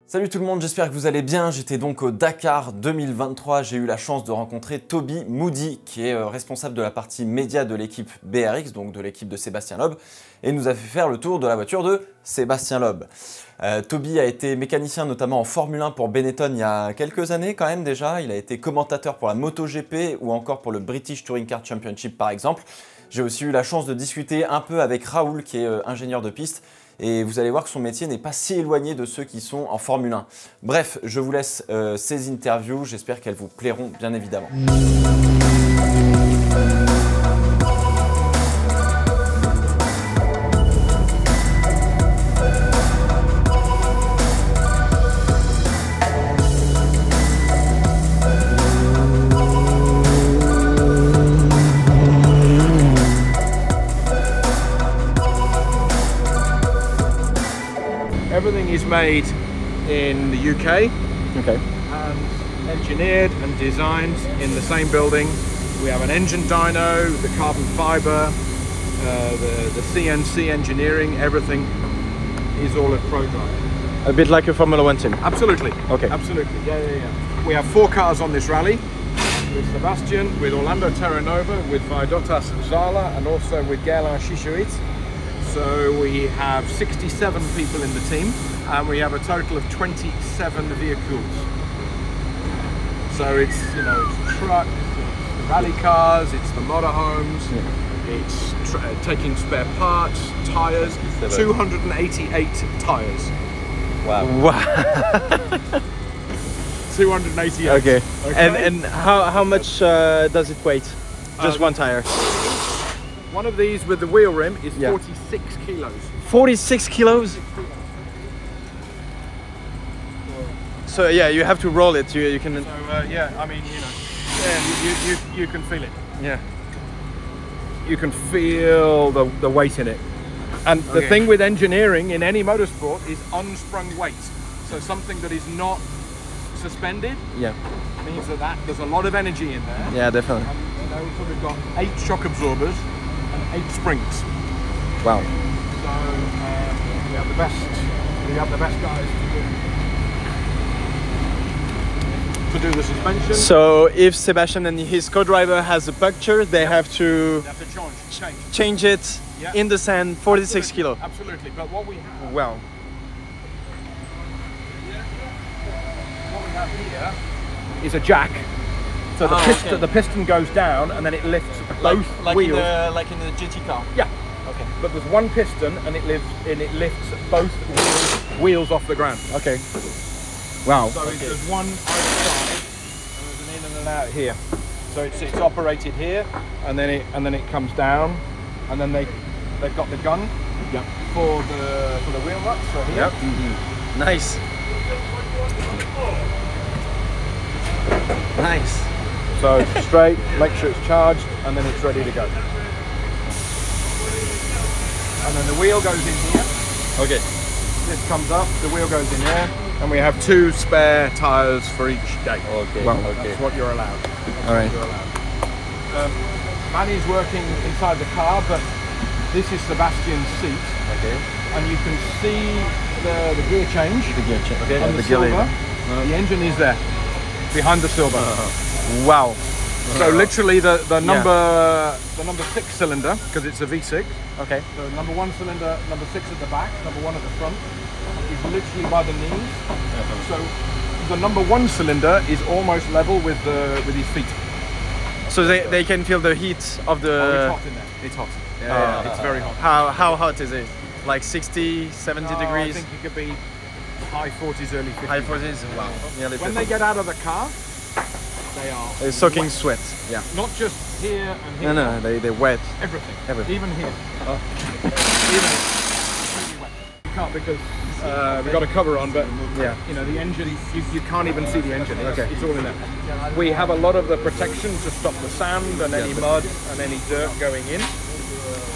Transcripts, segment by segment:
Salut tout le monde, j'espère que vous allez bien. J'étais donc au Dakar 2023. J'ai eu la chance de rencontrer Toby qui est responsable de la partie média de l'équipe BRX, donc de l'équipe de Sébastien Loeb, et nous a fait faire le tour de la voiture de Sébastien Loeb. Toby a été mécanicien notamment en Formule 1 pour Benetton il y a quelques années quand même déjà. Il a été commentateur pour la MotoGP ou encore pour le British Touring Car Championship par exemple. J'ai aussi eu la chance de discuter un peu avec Raoul qui est ingénieur de piste. Et vous allez voir que son métier n'est pas si éloigné de ceux qui sont en Formule 1. Bref, je vous laisse ces interviews, j'espère qu'elles vous plairont bien évidemment. Everything is made in the UK, Okay. and engineered and designed in the same building. We have an engine dyno, the carbon fibre, the CNC engineering, everything is all at ProDrive. A bit like a Formula 1 team. Absolutely. Okay. Absolutely. Yeah. We have 4 cars on this rally. With Sebastian, with Orlando Terranova, with Vaidotas Zala, and also with Gerlin Shishuit. So we have 67 people in the team, and we have a total of 27 vehicles. So it's, you know, it's trucks, it's the rally cars, it's the motorhomes, it's taking spare parts, tyres, 288 tyres. Wow. 288. Okay. And how much does it weight? Just one tire? One of these with the wheel rim is 46 kilos. 46 kilos? So yeah, you have to roll it. You can. So yeah, I mean, you know, you can feel it. Yeah. You can feel the weight in it. And the thing with engineering in any motorsport is unsprung weight. So something that is not suspended. Yeah. Means that there's a lot of energy in there. Yeah, definitely. And, you know, so we've got 8 shock absorbers and 8 springs. Wow. So we have the best guys to do the suspension. So if Sebastian and his co-driver has a puncture, they have to change it in the sand. 46 kilo. Absolutely. But what we have, Wow. here is a jack. So the piston goes down and then it lifts both wheels. Like in the GT car? Yeah. Okay. But there's one piston and it lifts both wheels off the ground. Okay. Wow. So there's one either side and there's an in and an out here. So it's operated here and then it comes down and then they've got the gun for the wheel nuts. So here. Yep. Nice. Nice. So straight, make sure it's charged, and then it's ready to go. And then the wheel goes in here. Okay. This comes up, the wheel goes in here, and we have 2 spare tyres for each day. Okay. Well, that's what you're allowed. All right. Manny's working inside the car, but this is Sebastian's seat. Okay. And you can see the gear change. The gear change. Okay. On the silver. The engine is there, behind the silver. Wow. So literally the number 6 cylinder, because it's a V6. Okay. So number 1 cylinder, number 6 at the back, number 1 at the front, is literally by the knees. So the number 1 cylinder is almost level with his feet. So they can feel the heat of the. Oh, it's hot in there. It's hot. Yeah, it's very hot. How hot is it? Like 60, 70 degrees? I think it could be high 40s, early 50s. High 40s. Wow. Nearly When 50. they get out of the car, they are They're soaking wet. sweat. Yeah. Not just here and here. No, they're wet. Everything. Even here. Oh. Even here. It's really wet. You can't because we've got a cover on, but you know the engine. You can't even see the engine. It's all in there. We have a lot of the protection to stop the sand and any mud and any dirt going in.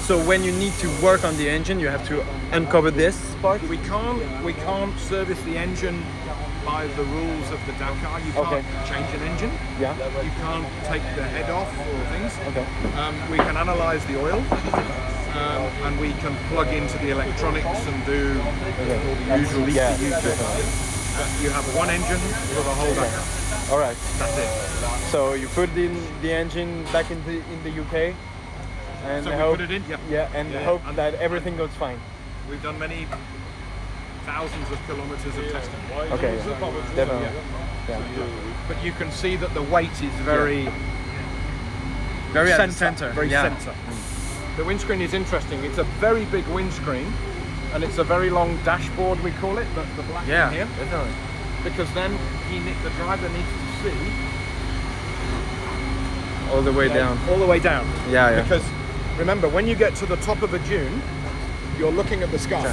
So when you need to work on the engine, you have to uncover this part? We can't service the engine by the rules of the Dakar. You can't change an engine. Yeah. You can't take the head off or things. Okay. We can analyze the oil. And we can plug into the electronics and do all the usual ECU checks. but you have one engine for the whole Dakar. All right. That's it. So you put in the engine back in the UK, and So we hope, put it in, yeah. yeah, and Yeah, hope and- that everything goes fine. We've done many thousands of kilometers of testing. Okay, definitely. Yeah. But you can see that the weight is very Very at the center. center. Very Yeah. center. The windscreen is interesting. It's a very big windscreen, and it's a very long dashboard, we call it, the black Yeah, one here. definitely. Because then the driver needs to see All the way down. all the way down. Yeah, yeah. Because remember, when you get to the top of a dune, you're looking at the sky.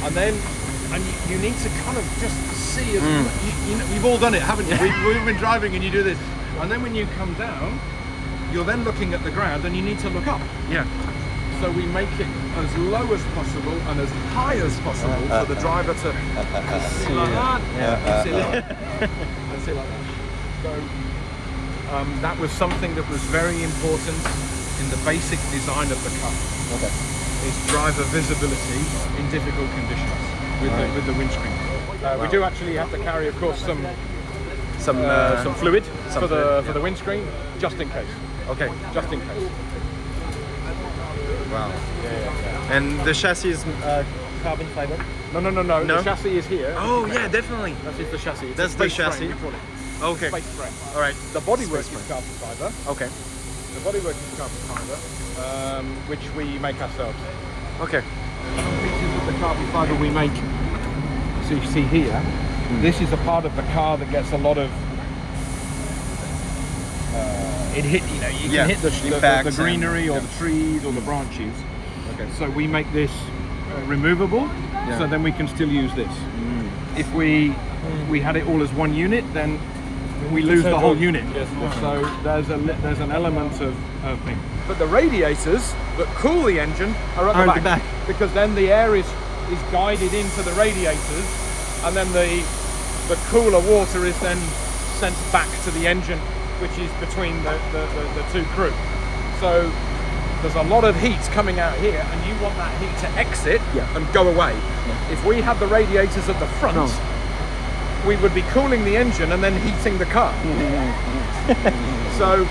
And then you need to kind of just see as you've all done it, haven't you? We've been driving and you do this. And then when you come down, you're then looking at the ground and you need to look up. Yeah. So we make it as low as possible and as high as possible for the driver to see like that. And see like that. And see like that. So that was something that was very important in the basic design of the car. Okay. Is driver visibility in difficult conditions with the windscreen. We do actually have to carry, of course, some fluid for the windscreen, just in case. Okay. Just in case. Wow. And the chassis is carbon fiber? No. No? The chassis is here. Oh yeah, definitely. That is the chassis. It's That's a the space chassis. frame, we call it. Okay. Space frame. All right. The bodywork is carbon fiber. Okay. The bodywork is carbon fiber, which we make ourselves. Okay. Some pieces of the carbon fiber we make. So you see here, this is a part of the car that gets a lot of. You can hit the greenery or the trees or the branches. Okay. So we make this removable, so then we can still use this. If we had it all as one unit, then we lose the whole unit. Yes. So there's an element of thing. But the radiators that cool the engine are at the back, because then the air is guided into the radiators, and then the cooler water is then sent back to the engine, which is between the two crew. So there's a lot of heat coming out here, and you want that heat to exit and go away. Yeah. If we had the radiators at the front, we would be cooling the engine and then heating the car. So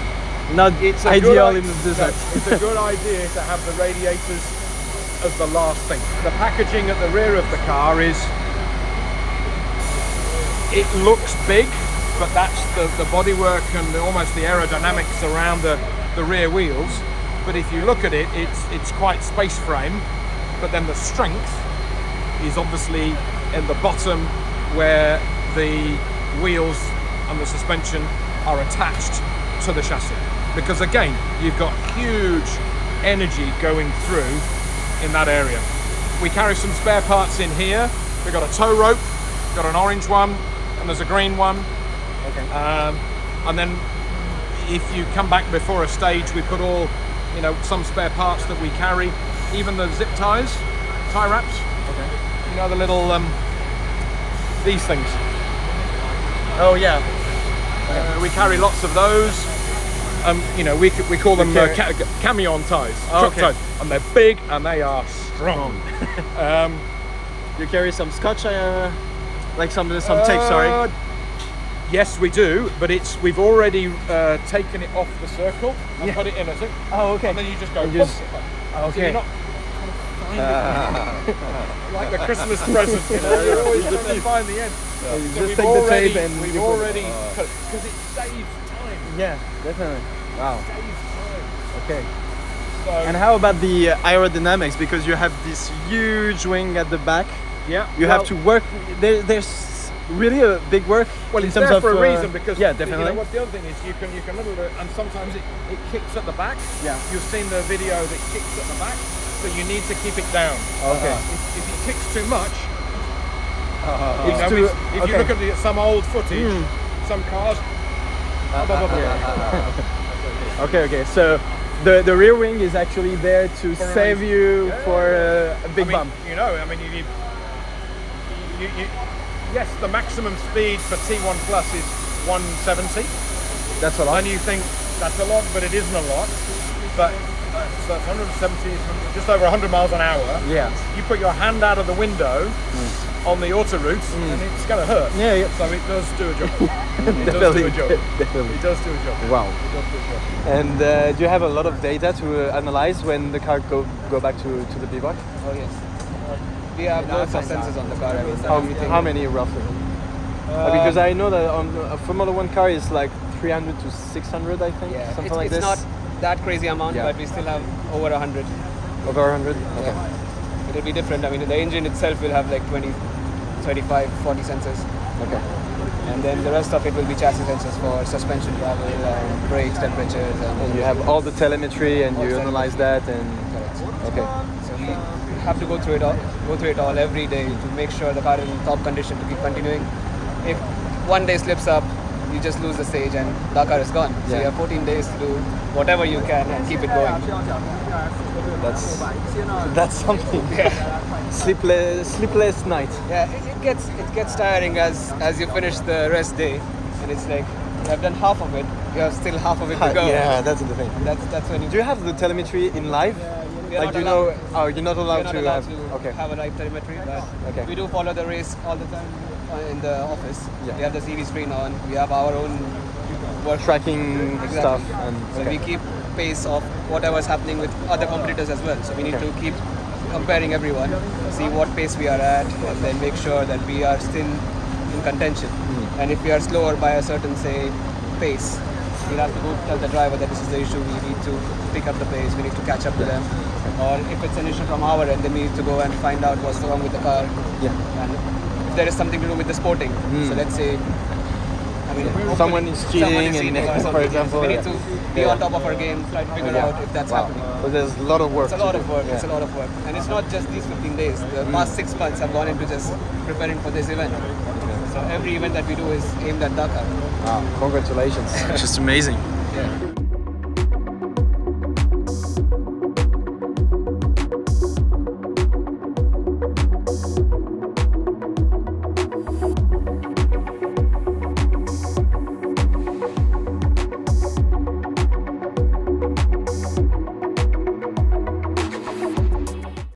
not ideal in the desert. It's a good idea to have the radiators as the last thing. The packaging at the rear of the car it looks big, but that's the bodywork and almost the aerodynamics around the rear wheels. But if you look at it, it's quite space frame, but then the strength is obviously in the bottom where the wheels and the suspension are attached to the chassis. Because again, you've got huge energy going through in that area. We carry some spare parts in here. We've got a tow rope, got an orange one, and there's a green one. Okay. And then if you come back before a stage, we put all, some spare parts that we carry, even the zip ties, tie wraps. Okay. The little, these things. Oh yeah. We carry lots of those. We call them camion ties, truck ties, and they're big and they are strong. You carry some scotch, like some tape. Sorry. Yes, we do, but we've already taken it off the circle and put it in a zip. Oh, okay. And then you just go. Okay. So you're not like the Christmas present, you're always trying to find the end. So you just take the tape and we've already cut it because it saves time. Yeah, definitely. Wow. It saves time. Okay. So, and how about the aerodynamics? Because you have this huge wing at the back. Yeah. You have to work. There's really a big work. Well, in it's terms there of, for a reason, because definitely. What the other thing is, you can little bit, and sometimes it kicks at the back. Yeah. You've seen the video that kicks at the back, so you need to keep it down. Okay. If it kicks too much, if you look at some old footage, some cars. Okay. So the rear wing is actually there to save you for a big bump. Yes, the maximum speed for T1 Plus is 170. That's a lot. And you think that's a lot, but it isn't a lot. But so that's 170, just over 100 miles an hour. Yeah. You put your hand out of the window, on the auto routes, and it's going to hurt. Yeah, yeah. So it does do a job. It Definitely, does do a job. definitely. It does do a job. Wow. It does do a job. And do you have a lot of data to analyze when the car go back to the bivouac? Oh yes. We have lots of sensors on the car. I mean, How many roughly? Because I know that on a Formula 1 car is like 300 to 600, I think, yeah, something like it's this. not that crazy amount, Yeah. but we still have over 100. Over 100? Okay. Yeah. It'll be different. I mean, the engine itself will have like 20, 35, 40 sensors. Okay. And then the rest of it will be chassis sensors for suspension travel, brakes, temperatures. And you have all the telemetry and All you analyze telemetry. that and... Correct. Okay. So we have to go through it all every day to make sure the car is in top condition to keep continuing. If one day slips up, you just lose the stage and Dakar is gone. So Yeah. you have 14 days to do whatever you can and keep it going. That's something. Yeah. Sleepless night. Yeah, it gets tiring as you finish the rest day, and it's like you have done half of it, you have still half of it to go. Yeah, that's the thing. That's when you Do you have the telemetry in live? We are Like not you allowed- know, oh, you're not allowed we're not to allowed have. to Okay. have a live telemetry, but Okay. we do follow the race all the time in the office. Yeah. We have the CV screen on. We have our own work Tracking Exactly. stuff and So okay. we keep pace of whatever's happening with other competitors as well. So we need Okay. to keep comparing everyone, see what pace we are at, and then make sure that we are still in contention. And if we are slower by a certain, say, pace, we'll have to go tell the driver that this is the issue. We need to pick up the pace. We need to catch up to them. Or if it's an issue from our end, then we need to go and find out what's wrong with the car. Yeah. And if there is something to do with the sporting, so let's say, I mean, hopefully Someone is cheating and or for something, example, we need yeah. to be Yeah. on top of our game, try to figure Yeah. out if that's Wow. happening. So there's a lot of work. It's a lot to of do. work. Yeah. It's a lot of work, and it's not just these 15 days. The past 6 months have gone into just preparing for this event. So every event that we do is aimed at Dakar. Wow. Congratulations. Just amazing. Yeah.